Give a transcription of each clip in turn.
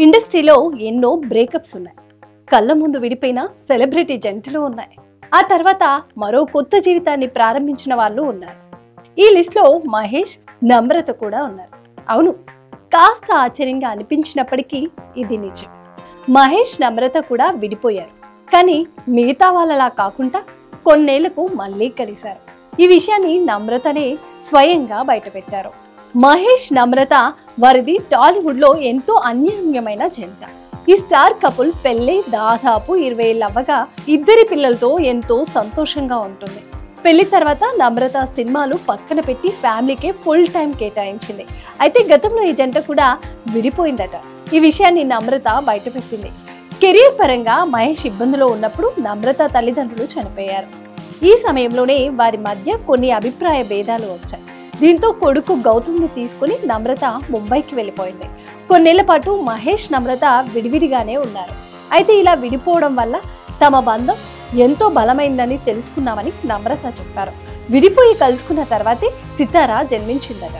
ఇండస్ట్రీలో ఎన్నో బ్రేకప్స్ ఉన్నాయి. కళ్ళ ముందు విడిపోయిన సెలబ్రిటీ జంటలు ఉన్నాయి. ఆ తర్వాత మరో కొత్త జీవితాన్ని ప్రారంభించిన వాళ్ళు ఉన్నారు. ఈ లిస్ట్లో మహేష్, నమ్రత కూడా ఉన్నారు. అవును, కాస్త ఆశ్చర్యంగా అనిపించినప్పటికీ ఇది నిజం. మహేష్, నమ్రత కూడా విడిపోయారు. కానీ మిగతా వాళ్ళలా కాకుండా కొన్నేళ్లకు మళ్ళీ కలిశారు. ఈ విషయాన్ని నమ్రతనే స్వయంగా బయటపెట్టారు. మహేష్, నమ్రత వారిది టాలీవుడ్ లో ఎంతో అన్యోన్యమైన జంట. ఈ స్టార్ కపుల్ పెళ్లి దాదాపు 20 ఏళ్ళు అవ్వగా ఇద్దరి పిల్లలతో ఎంతో సంతోషంగా ఉంటుంది. పెళ్లి తర్వాత నమ్రత సినిమాలు పక్కన పెట్టి ఫ్యామిలీకే ఫుల్ టైం కేటాయించింది. అయితే గతంలో ఈ జంట కూడా విడిపోయిందట. ఈ విషయాన్ని నమ్రత బయటపెట్టింది. కెరీర్ పరంగా మహేష్ ఇబ్బందులో ఉన్నప్పుడు నమ్రత తల్లిదండ్రులు చనిపోయారు. ఈ సమయంలోనే వారి మధ్య కొన్ని అభిప్రాయ భేదాలు వచ్చాయి. దీంతో కొడుకు గౌతమ్ని తీసుకుని నమ్రత ముంబైకి వెళ్ళిపోయింది. కొన్నేళ్ల పాటు మహేష్, నమ్రత విడివిడిగానే ఉన్నారు. అయితే ఇలా విడిపోవడం వల్ల తమ బంధం ఎంతో బలమైందని తెలుసుకున్నామని నమ్రత చెప్పారు. విడిపోయి కలుసుకున్న తర్వాతే సితార జన్మించిందట.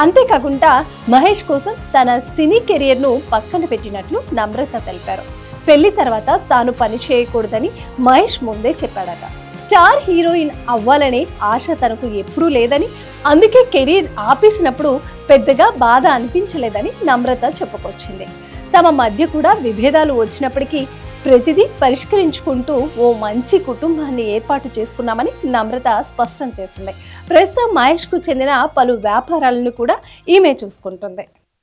అంతేకాకుండా మహేష్ కోసం తన సినీ కెరియర్ ను పక్కన పెట్టినట్లు నమ్రత తెలిపారు. పెళ్లి తర్వాత తాను పని చేయకూడదని మహేష్ ముందే చెప్పాడట. స్టార్ హీరోయిన్ అవ్వాలనే ఆశ తనకు ఎప్పుడూ లేదని, అందుకే కెరీర్ ఆపేసినప్పుడు పెద్దగా బాధ అనిపించలేదని నమ్రత చెప్పుకొచ్చింది. తమ మధ్య కూడా విభేదాలు వచ్చినప్పటికీ ప్రతిదీ పరిష్కరించుకుంటూ ఓ మంచి కుటుంబాన్ని ఏర్పాటు చేసుకున్నామని నమ్రత స్పష్టం చేసింది. ప్రస్తుతం మహేష్ కు చెందిన పలు వ్యాపారాలను కూడా ఈమె చూసుకుంటుంది.